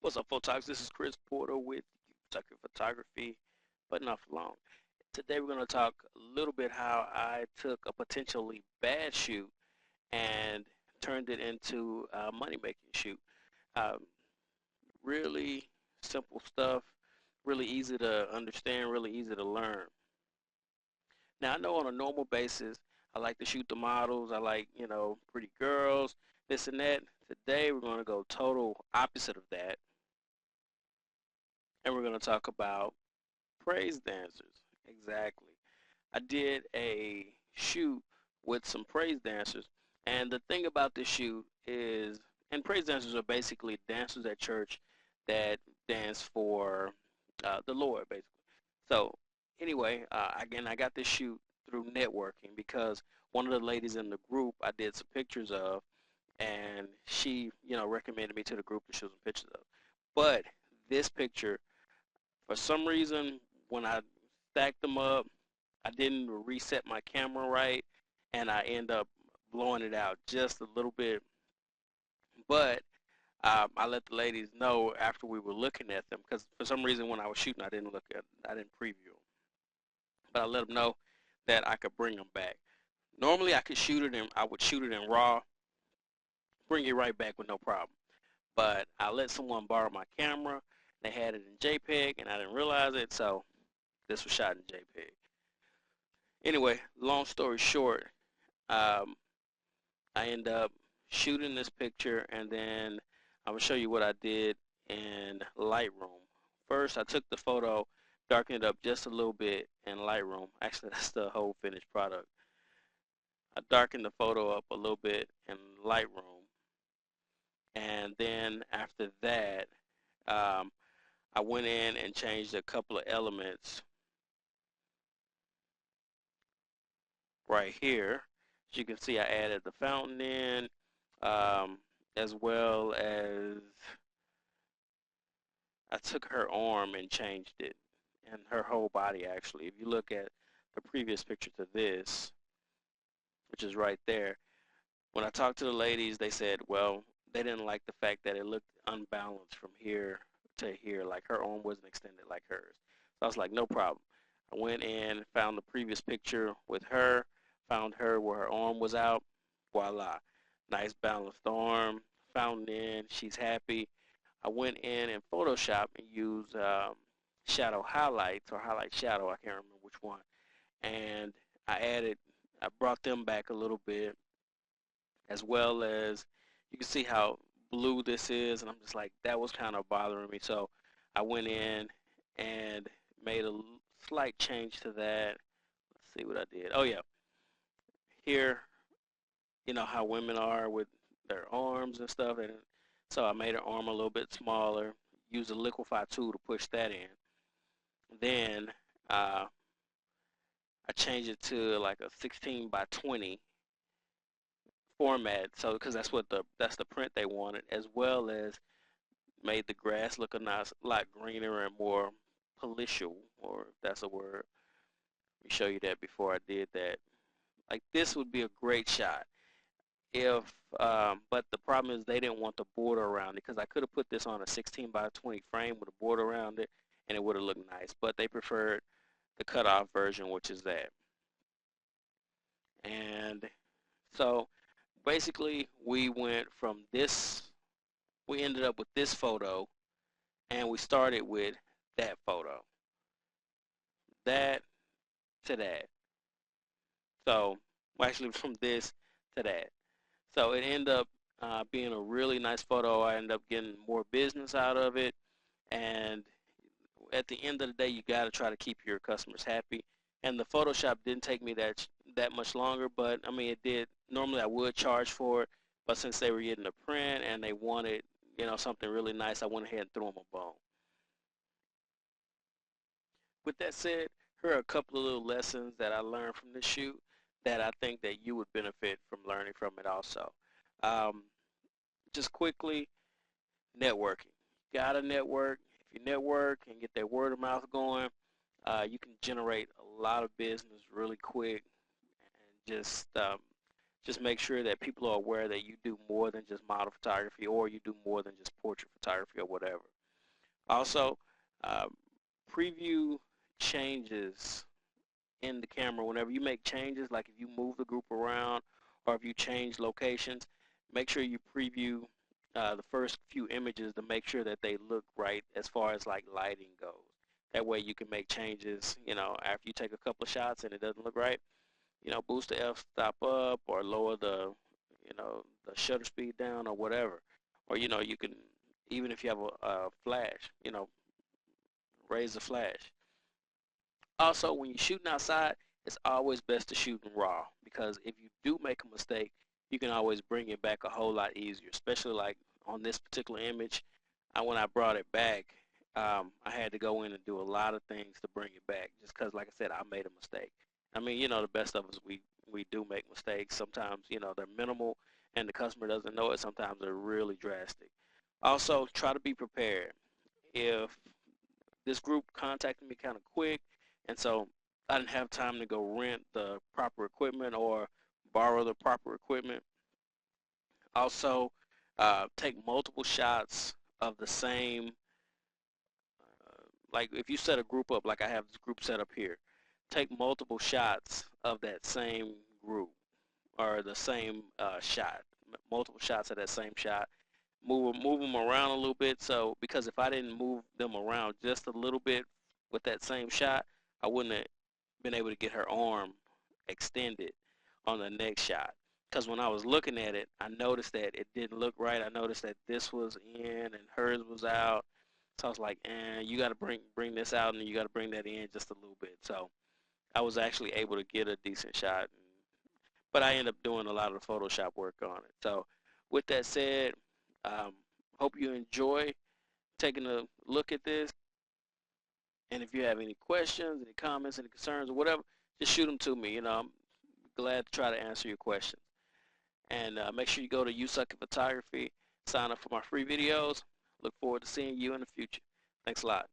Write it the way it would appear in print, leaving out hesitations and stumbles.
What's up, photogs? This is Chris Porter with Tucker Photography, but not for long. Today we're going to talk a little bit how I took a potentially bad shoot and turned it into a money-making shoot. Um, really simple stuff, really easy to understand, really easy to learn. Now I know on a normal basis, I like to shoot the models. I like, pretty girls, this and that. Today we're going to go total opposite of that, and we're going to talk about praise dancers. Exactly. I did a shoot with some praise dancers, and the thing about this shoot is, and praise dancers are basically dancers at church that dance for the Lord, basically. So, anyway, again, I got this shoot through networking because one of the ladies in the group I did some pictures of, and she, recommended me to the group to show some pictures of. But this picture, for some reason, when I stacked them up, I didn't reset my camera right, and I end up blowing it out just a little bit. But I let the ladies know after we were looking at them because for some reason when I was shooting, I didn't preview them. But I let them know that I could bring them back. Normally, I would shoot it in RAW, bring it right back with no problem. But I let someone borrow my camera. They had it in JPEG, and I didn't realize it, so this was shot in JPEG. Anyway, long story short, um, I end up shooting this picture, and then I'm gonna show you what I did in Lightroom. First, I took the photo, darkened it up just a little bit in Lightroom. Actually, that's the whole finished product. I darkened the photo up a little bit in Lightroom, and then after that, um, I went in and changed a couple of elements right here. As you can see, I added the fountain in, um, as well as I took her arm and changed it, and her whole body actually. If you look at the previous picture to this, which is right there, when I talked to the ladies, they said, well, they didn't like the fact that it looked unbalanced from here to here, like her arm wasn't extended like hers. So I was like, no problem. I went in, found the previous picture with her, found her where her arm was out. Voila. Nice balanced arm, found in, she's happy. I went in Photoshop and used shadow highlights or highlight shadow, I can't remember which one. And I brought them back a little bit, as well as you can see how blue this is, and I'm just like, that was kind of bothering me. So I went in and made a slight change to that. Let's see what I did. Oh yeah, here, you know how women are with their arms and stuff, and so I made her arm a little bit smaller, used a liquify tool to push that in. Then I changed it to like a 16 by 20 format, so because that's the print they wanted, as well as made the grass look a nice, lot greener and more palatial, or if that's a word. Let me show you that before I did that. Like this would be a great shot if, but the problem is they didn't want the border around it because I could have put this on a 16 by 20 frame with a border around it, and it would have looked nice. But they preferred the cutoff version, which is that. And so basically, we ended up with this photo, and we started with that photo, that to that. So, well, actually, from this to that. So it ended up being a really nice photo. I ended up getting more business out of it, and at the end of the day, you got to try to keep your customers happy. And the Photoshop didn't take me that much longer, but I mean, it did. Normally, I would charge for it, but since they were getting a print and they wanted, something really nice, I went ahead and threw them a bone. With that said, here are a couple of little lessons that I learned from this shoot that I think that you would benefit from learning from it also. Um, just quickly, networking. You gotta network. If you network and get that word of mouth going, you can generate a lot of business really quick and just just make sure that people are aware that you do more than just model photography, or you do more than just portrait photography or whatever. Also, uh, preview changes in the camera. Whenever you make changes, like if you move the group around or if you change locations, make sure you preview the first few images to make sure that they look right as far as like lighting goes. That way you can make changes, after you take a couple of shots and it doesn't look right, boost the f-stop up or lower the shutter speed down or whatever. Or, you can, even if you have a flash, raise the flash. Also, when you're shooting outside, it's always best to shoot in raw, because if you do make a mistake, you can always bring it back a whole lot easier, especially like on this particular image. When I brought it back, I had to go in and do a lot of things to bring it back, just because, like I said, I made a mistake. I mean, the best of us, we do make mistakes. Sometimes, they're minimal and the customer doesn't know it. Sometimes they're really drastic. Also, try to be prepared. If this group contacted me kind of quick, and so I didn't have time to go rent the proper equipment or borrow the proper equipment. Also, take multiple shots of the same, like if you set a group up, like I have this group set up here, take multiple shots of that same group or the same shot, multiple shots of that same shot. Move them around a little bit, so because if I didn't move them around just a little bit with that same shot, I wouldn't have been able to get her arm extended on the next shot. Because when I was looking at it, I noticed that it didn't look right. I noticed that this was in and hers was out. So I was like, you got to bring this out and you got to bring that in just a little bit. So I was actually able to get a decent shot, but I ended up doing a lot of the Photoshop work on it. So with that said, um, hope you enjoy taking a look at this. And if you have any questions, any comments, any concerns, or whatever, just shoot them to me. I'm glad to try to answer your questions. And make sure you go to You Suck at Photography, sign up for my free videos. Look forward to seeing you in the future. Thanks a lot.